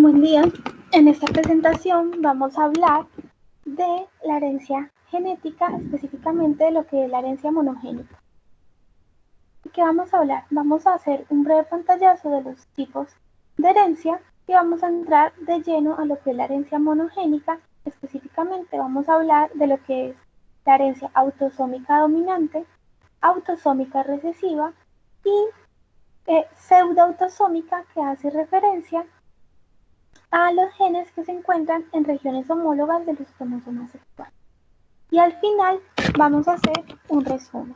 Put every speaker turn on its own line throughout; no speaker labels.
Buen día. En esta presentación vamos a hablar de la herencia genética, específicamente de lo que es la herencia monogénica. ¿Qué vamos a hablar? Vamos a hacer un breve pantallazo de los tipos de herencia y vamos a entrar de lleno a lo que es la herencia monogénica. Específicamente vamos a hablar de lo que es la herencia autosómica dominante, autosómica recesiva y pseudoautosómica, que hace referencia a los genes que se encuentran en regiones homólogas de los cromosomas sexuales. Y al final vamos a hacer un resumen.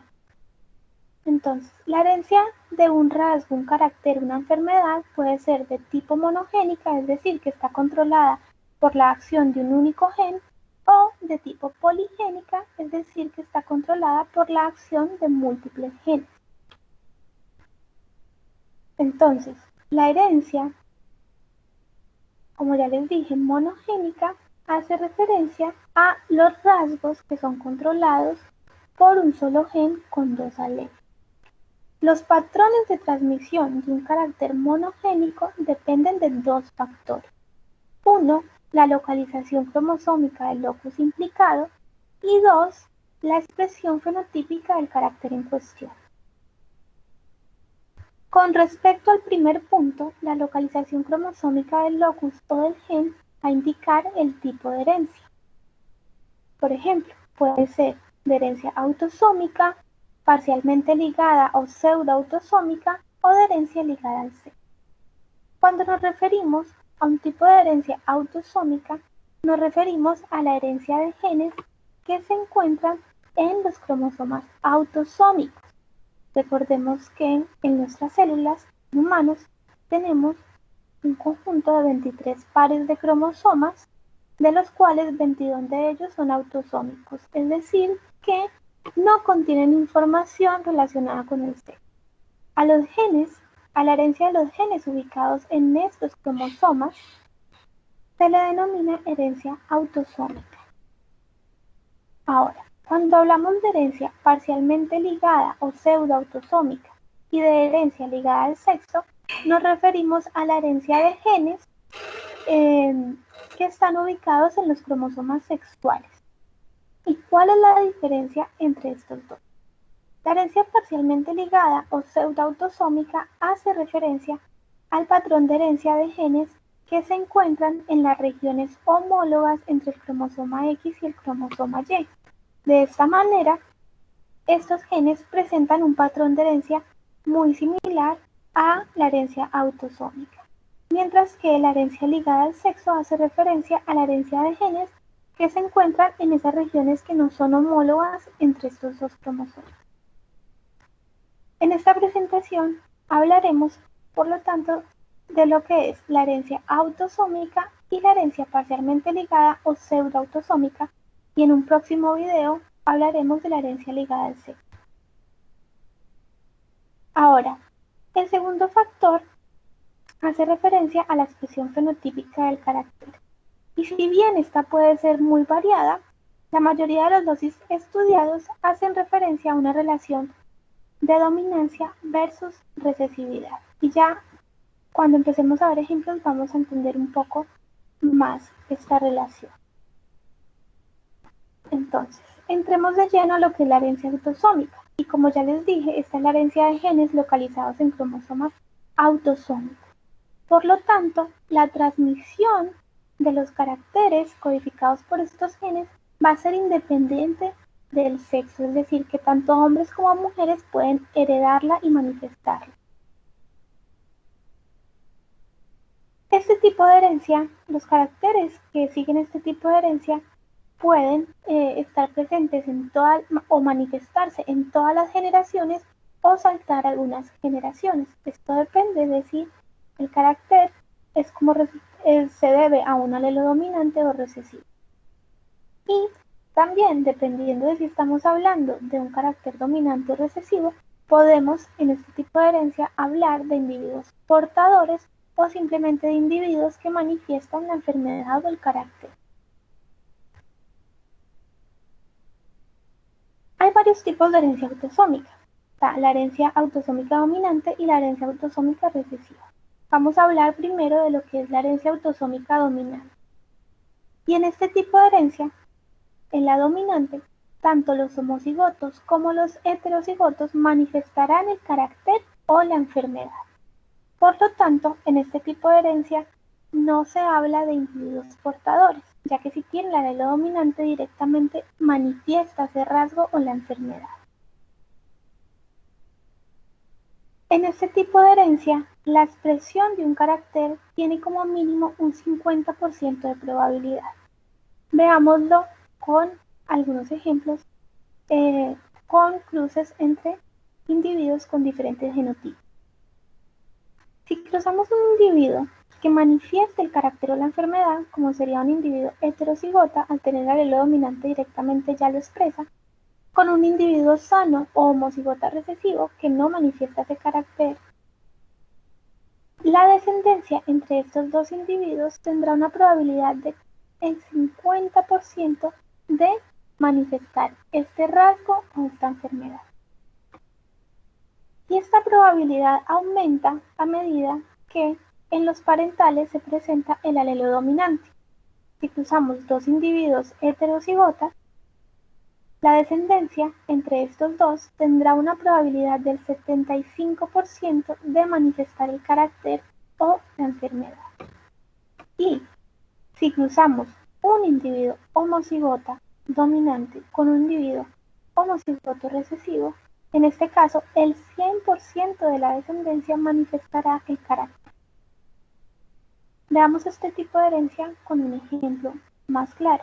Entonces, la herencia de un rasgo, un carácter, una enfermedad puede ser de tipo monogénica, es decir, que está controlada por la acción de un único gen, o de tipo poligénica, es decir, que está controlada por la acción de múltiples genes. Entonces, la herencia, como ya les dije, monogénica, hace referencia a los rasgos que son controlados por un solo gen con dos alelos. Los patrones de transmisión de un carácter monogénico dependen de dos factores. Uno, la localización cromosómica del locus implicado, y dos, la expresión fenotípica del carácter en cuestión. Con respecto al primer punto, la localización cromosómica del locus o del gen va a indicar el tipo de herencia. Por ejemplo, puede ser de herencia autosómica, parcialmente ligada o pseudoautosómica, o de herencia ligada al sexo. Cuando nos referimos a un tipo de herencia autosómica, nos referimos a la herencia de genes que se encuentran en los cromosomas autosómicos. Recordemos que en nuestras células humanos tenemos un conjunto de 23 pares de cromosomas, de los cuales 22 de ellos son autosómicos, es decir, que no contienen información relacionada con el sexo. A los genes, a la herencia de los genes ubicados en estos cromosomas, se le denomina herencia autosómica. Ahora, cuando hablamos de herencia parcialmente ligada o pseudoautosómica y de herencia ligada al sexo, nos referimos a la herencia de genes que están ubicados en los cromosomas sexuales. ¿Y cuál es la diferencia entre estos dos? La herencia parcialmente ligada o pseudoautosómica hace referencia al patrón de herencia de genes que se encuentran en las regiones homólogas entre el cromosoma X y el cromosoma Y. De esta manera, estos genes presentan un patrón de herencia muy similar a la herencia autosómica, mientras que la herencia ligada al sexo hace referencia a la herencia de genes que se encuentran en esas regiones que no son homólogas entre estos dos cromosomas. En esta presentación hablaremos, por lo tanto, de lo que es la herencia autosómica y la herencia parcialmente ligada o pseudoautosómica, y en un próximo video hablaremos de la herencia ligada al sexo. Ahora, el segundo factor hace referencia a la expresión fenotípica del carácter. Y si bien esta puede ser muy variada, la mayoría de los dosis estudiados hacen referencia a una relación de dominancia versus recesividad. Y ya cuando empecemos a ver ejemplos vamos a entender un poco más esta relación. Entonces, entremos de lleno a lo que es la herencia autosómica. Y como ya les dije, esta es la herencia de genes localizados en cromosomas autosómicos. Por lo tanto, la transmisión de los caracteres codificados por estos genes va a ser independiente del sexo, es decir, que tanto hombres como mujeres pueden heredarla y manifestarla. Este tipo de herencia, los caracteres que siguen este tipo de herencia pueden estar presentes en todas o manifestarse en todas las generaciones o saltar algunas generaciones. Esto depende de si el carácter es como se debe a un alelo dominante o recesivo. Y también, dependiendo de si estamos hablando de un carácter dominante o recesivo, podemos en este tipo de herencia hablar de individuos portadores o simplemente de individuos que manifiestan la enfermedad o el carácter. Hay varios tipos de herencia autosómica. Está la herencia autosómica dominante y la herencia autosómica recesiva. Vamos a hablar primero de lo que es la herencia autosómica dominante. Y en este tipo de herencia, en la dominante, tanto los homocigotos como los heterocigotos manifestarán el carácter o la enfermedad. Por lo tanto, en este tipo de herencia no se habla de individuos portadores, ya que si tiene el alelo dominante directamente manifiesta ese rasgo o la enfermedad. En este tipo de herencia, la expresión de un carácter tiene como mínimo un 50% de probabilidad. Veámoslo con algunos ejemplos con cruces entre individuos con diferentes genotipos. Si cruzamos un individuo que manifieste el carácter o la enfermedad, como sería un individuo heterocigota, al tener el alelo dominante directamente ya lo expresa, con un individuo sano o homocigota recesivo que no manifiesta ese carácter, la descendencia entre estos dos individuos tendrá una probabilidad de el 50% de manifestar este rasgo o esta enfermedad. Y esta probabilidad aumenta a medida que en los parentales se presenta el alelo dominante. Si cruzamos dos individuos heterocigotas, la descendencia entre estos dos tendrá una probabilidad del 75% de manifestar el carácter o la enfermedad. Y si cruzamos un individuo homocigota dominante con un individuo homocigoto recesivo, en este caso el 100% de la descendencia manifestará el carácter. Veamos este tipo de herencia con un ejemplo más claro.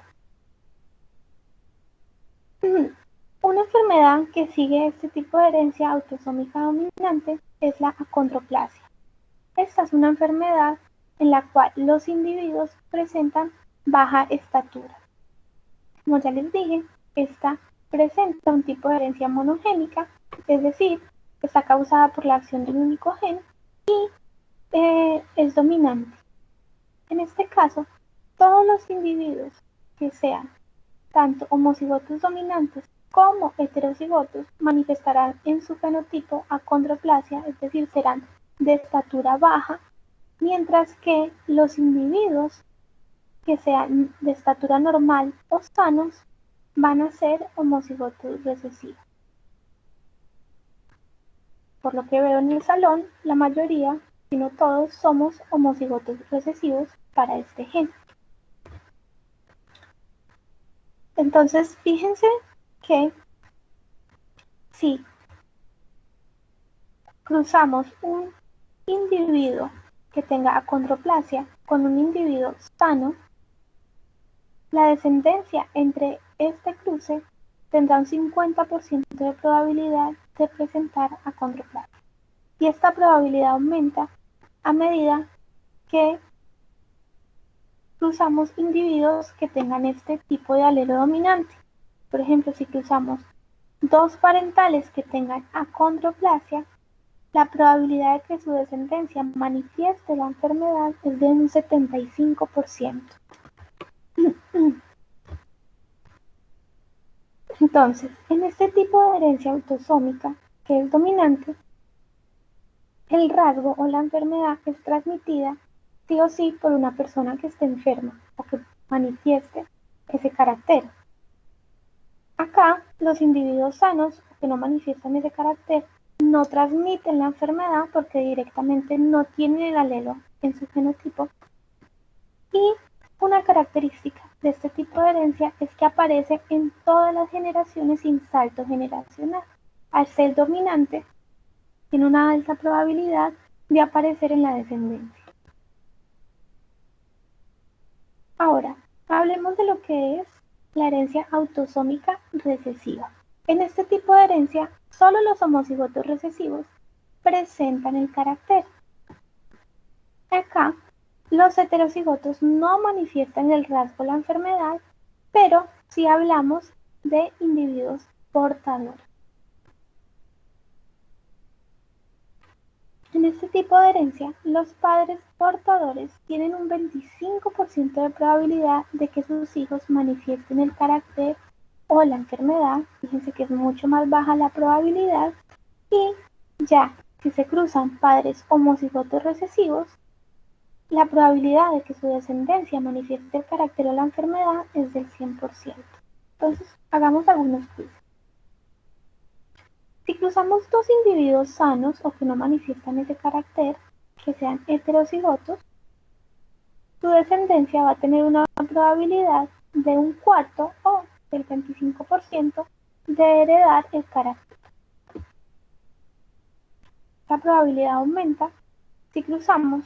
Una enfermedad que sigue este tipo de herencia autosómica dominante es la acondroplasia. Esta es una enfermedad en la cual los individuos presentan baja estatura. Como ya les dije, esta presenta un tipo de herencia monogénica, es decir, está causada por la acción de un único gen y es dominante. En este caso, todos los individuos que sean tanto homocigotos dominantes como heterocigotos manifestarán en su fenotipo acondroplasia, es decir, serán de estatura baja, mientras que los individuos que sean de estatura normal o sanos van a ser homocigotos recesivos. Por lo que veo en el salón, la mayoría, si no todos, somos homocigotos recesivos para este gen. Entonces, fíjense que si cruzamos un individuo que tenga acondroplasia con un individuo sano, la descendencia entre este cruce tendrá un 50% de probabilidad de presentar acondroplasia. Y esta probabilidad aumenta a medida que cruzamos individuos que tengan este tipo de alelo dominante. Por ejemplo, si cruzamos dos parentales que tengan acondroplasia, la probabilidad de que su descendencia manifieste la enfermedad es de un 75%. Entonces, en este tipo de herencia autosómica, que es dominante, el rasgo o la enfermedad es transmitida sí o sí por una persona que esté enferma o que manifieste ese carácter. Acá, los individuos sanos que no manifiestan ese carácter no transmiten la enfermedad porque directamente no tienen el alelo en su fenotipo. Y una característica de este tipo de herencia es que aparece en todas las generaciones sin salto generacional. Al ser dominante, tiene una alta probabilidad de aparecer en la descendencia. Ahora, hablemos de lo que es la herencia autosómica recesiva. En este tipo de herencia, solo los homocigotos recesivos presentan el carácter. Acá, los heterocigotos no manifiestan el rasgo o la enfermedad, pero sí hablamos de individuos portadores. En este tipo de herencia, los padres portadores tienen un 25% de probabilidad de que sus hijos manifiesten el carácter o la enfermedad. Fíjense que es mucho más baja la probabilidad. Y ya, si se cruzan padres homocigotos recesivos, la probabilidad de que su descendencia manifieste el carácter o la enfermedad es del 100%. Entonces, hagamos algunos quiz. Si cruzamos dos individuos sanos o que no manifiestan ese carácter, que sean heterocigotos, su descendencia va a tener una probabilidad de un cuarto o del 25% de heredar el carácter. La probabilidad aumenta si cruzamos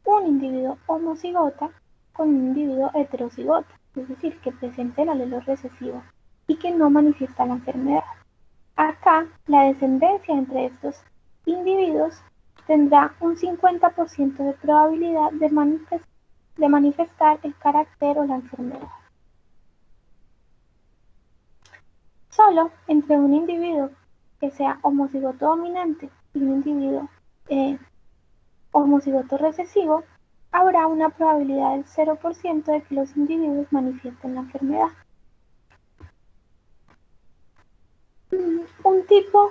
un individuo homocigota con un individuo heterocigota, es decir, que presente el alelo recesivo y que no manifiesta la enfermedad. Acá, la descendencia entre estos individuos tendrá un 50% de probabilidad de manifestar el carácter o la enfermedad. Solo entre un individuo que sea homocigoto dominante y un individuo homocigoto recesivo, habrá una probabilidad del 0% de que los individuos manifiesten la enfermedad. Un tipo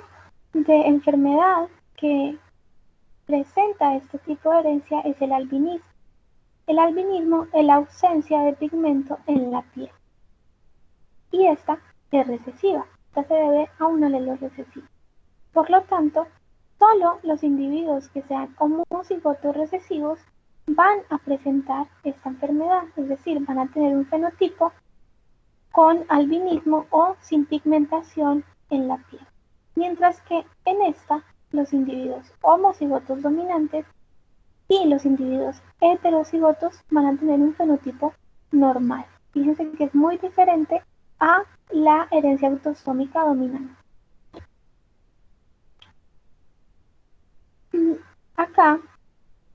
de enfermedad que presenta este tipo de herencia es el albinismo. El albinismo es la ausencia de pigmento en la piel. Y esta es recesiva. Esta se debe a un alelo recesivo. Por lo tanto, solo los individuos que sean homocigotos recesivos van a presentar esta enfermedad, es decir, van a tener un fenotipo con albinismo o sin pigmentación en la piel. Mientras que en esta, los individuos homocigotos dominantes y los individuos heterocigotos van a tener un fenotipo normal. Fíjense que es muy diferente a la herencia autosómica dominante. Acá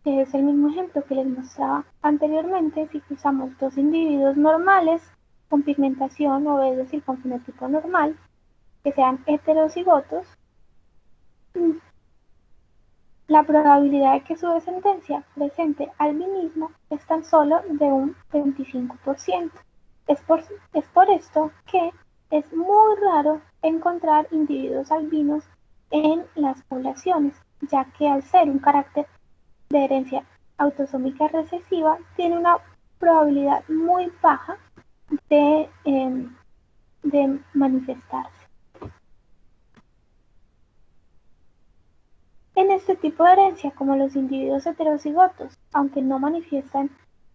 es el mismo ejemplo que les mostraba anteriormente. Si cruzamos dos individuos normales con pigmentación, o es decir, con fenotipo normal, que sean heterocigotos, la probabilidad de que su descendencia presente albinismo es tan solo de un 25%. Es por esto que es muy raro encontrar individuos albinos en las poblaciones, ya que al ser un carácter de herencia autosómica recesiva, tiene una probabilidad muy baja de manifestarse. En este tipo de herencia, como los individuos heterocigotos, aunque no manifiestan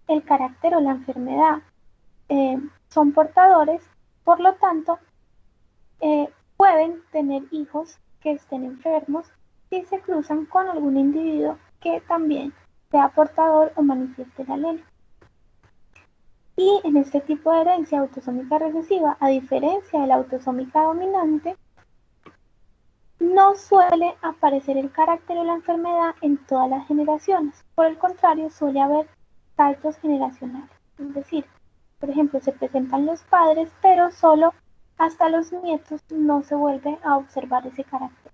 el carácter o la enfermedad, son portadores, por lo tanto, pueden tener hijos que estén enfermos si se cruzan con algún individuo que también sea portador o manifieste el alelo. Y en este tipo de herencia autosómica recesiva, a diferencia de la autosómica dominante, no suele aparecer el carácter o la enfermedad en todas las generaciones. Por el contrario, suele haber saltos generacionales. Es decir, por ejemplo, se presentan los padres, pero solo hasta los nietos no se vuelve a observar ese carácter.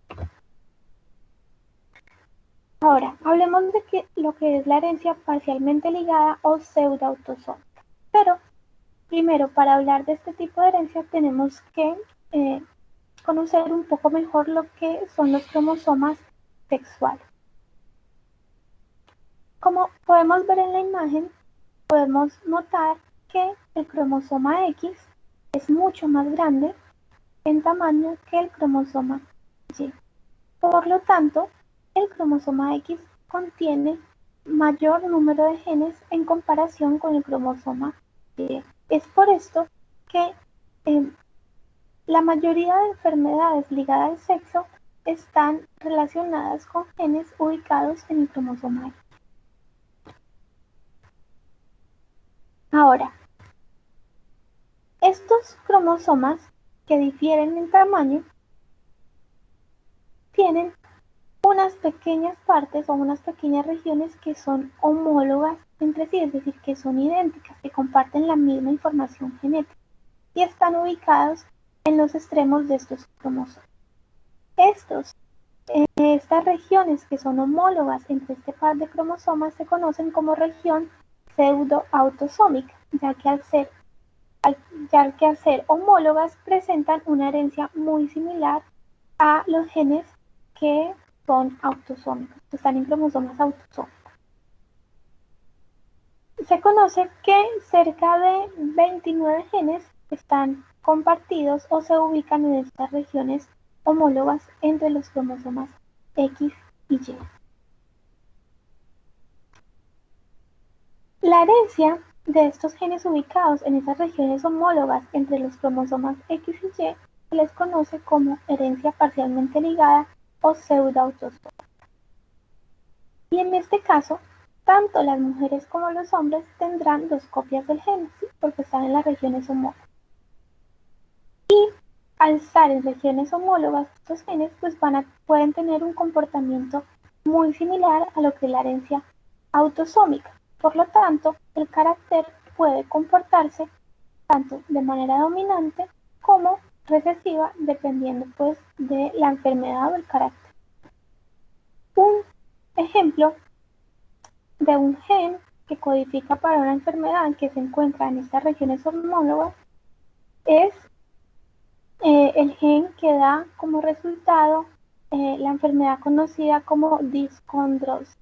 Ahora, hablemos de lo que es la herencia parcialmente ligada o pseudoautosómica. Pero primero, para hablar de este tipo de herencia, tenemos que conocer un poco mejor lo que son los cromosomas sexuales. Como podemos ver en la imagen, podemos notar que el cromosoma X es mucho más grande en tamaño que el cromosoma Y. Por lo tanto, el cromosoma X contiene mayor número de genes en comparación con el cromosoma Y. Es por esto que la mayoría de enfermedades ligadas al sexo están relacionadas con genes ubicados en el cromosoma X. Ahora, estos cromosomas que difieren en tamaño tienen unas pequeñas partes o unas pequeñas regiones que son homólogas entre sí, es decir, que son idénticas, que comparten la misma información genética y están ubicados en los extremos de estos cromosomas. Estas regiones que son homólogas entre este par de cromosomas se conocen como región pseudoautosómica, ya que al ser homólogas presentan una herencia muy similar a los genes que son autosómicos, que están en cromosomas autosómicos. Se conoce que cerca de 29 genes están compartidos o se ubican en estas regiones homólogas entre los cromosomas X y Y. La herencia de estos genes ubicados en esas regiones homólogas entre los cromosomas X y Y se les conoce como herencia parcialmente ligada o pseudoautósoma. Y en este caso, tanto las mujeres como los hombres tendrán dos copias del gen, ¿sí? Porque están en las regiones homólogas. Y al estar en regiones homólogas, estos genes pues pueden tener un comportamiento muy similar a lo que es la herencia autosómica. Por lo tanto, el carácter puede comportarse tanto de manera dominante como recesiva, dependiendo pues de la enfermedad o el carácter. Un ejemplo de un gen que codifica para una enfermedad que se encuentra en estas regiones homólogas es el gen que da como resultado la enfermedad conocida como discondrosis,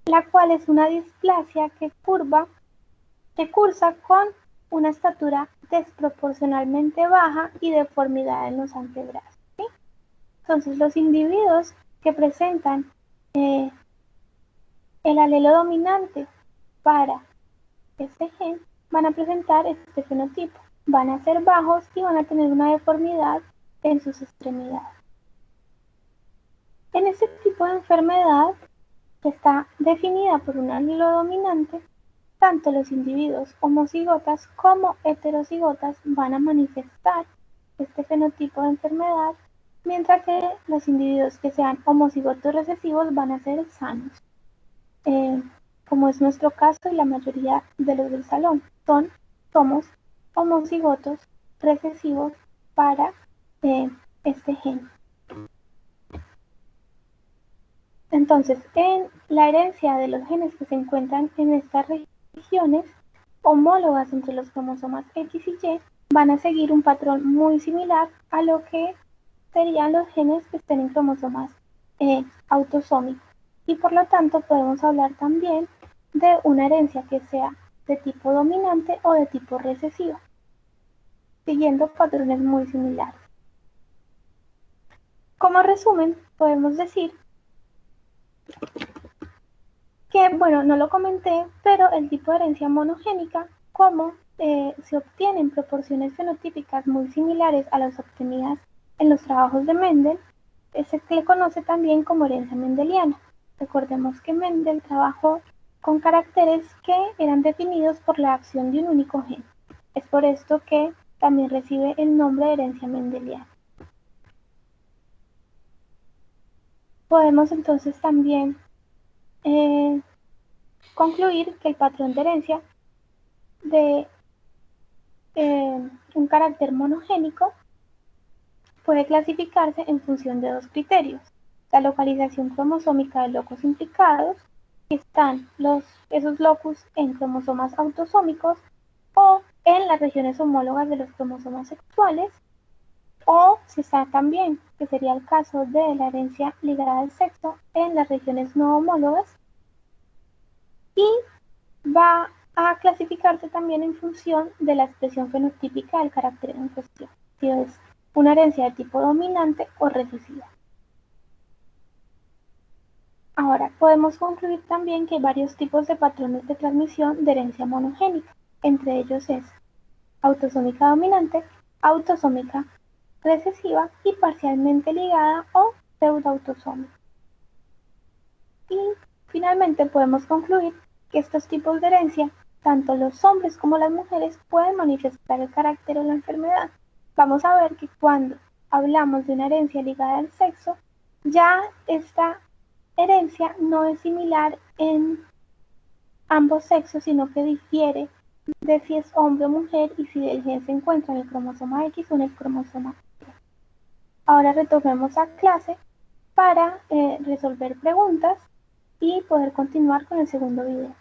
la cual es una displasia que cursa con una estatura desproporcionalmente baja y deformidad en los antebrazos, ¿sí? Entonces, los individuos que presentan el alelo dominante para este gen van a presentar este fenotipo, van a ser bajos y van a tener una deformidad en sus extremidades. En este tipo de enfermedad, que está definida por un alelo dominante, tanto los individuos homocigotas como heterocigotas van a manifestar este fenotipo de enfermedad, mientras que los individuos que sean homocigotos recesivos van a ser sanos, como es nuestro caso y la mayoría de los del salón. Somos homocigotos recesivos para este gen. Entonces, en la herencia de los genes que se encuentran en estas regiones homólogas entre los cromosomas X y Y van a seguir un patrón muy similar a lo que serían los genes que estén en cromosomas autosómicos. Y por lo tanto podemos hablar también de una herencia que sea de tipo dominante o de tipo recesivo, siguiendo patrones muy similares. Como resumen, podemos decir que, bueno, no lo comenté, pero el tipo de herencia monogénica, como se obtienen proporciones fenotípicas muy similares a las obtenidas en los trabajos de Mendel, se le conoce también como herencia mendeliana. Recordemos que Mendel trabajó con caracteres que eran definidos por la acción de un único gen. Es por esto que también recibe el nombre de herencia mendeliana. Podemos entonces también concluir que el patrón de herencia de un carácter monogénico puede clasificarse en función de dos criterios: la localización cromosómica de locos implicados, que están esos locus en cromosomas autosómicos o en las regiones homólogas de los cromosomas sexuales, o si está también, que sería el caso de la herencia ligada al sexo, en las regiones no homólogas, y va a clasificarse también en función de la expresión fenotípica del carácter en cuestión, si es una herencia de tipo dominante o recesiva. Ahora, podemos concluir también que hay varios tipos de patrones de transmisión de herencia monogénica. Entre ellos es autosómica dominante, autosómica recesiva y parcialmente ligada o pseudoautosómica. Y finalmente podemos concluir que estos tipos de herencia, tanto los hombres como las mujeres, pueden manifestar el carácter o la enfermedad. Vamos a ver que cuando hablamos de una herencia ligada al sexo, ya esta herencia no es similar en ambos sexos, sino que difiere de si es hombre o mujer y si el gen se encuentra en el cromosoma X o en el cromosoma Y. Ahora retomemos a clase para resolver preguntas y poder continuar con el segundo video.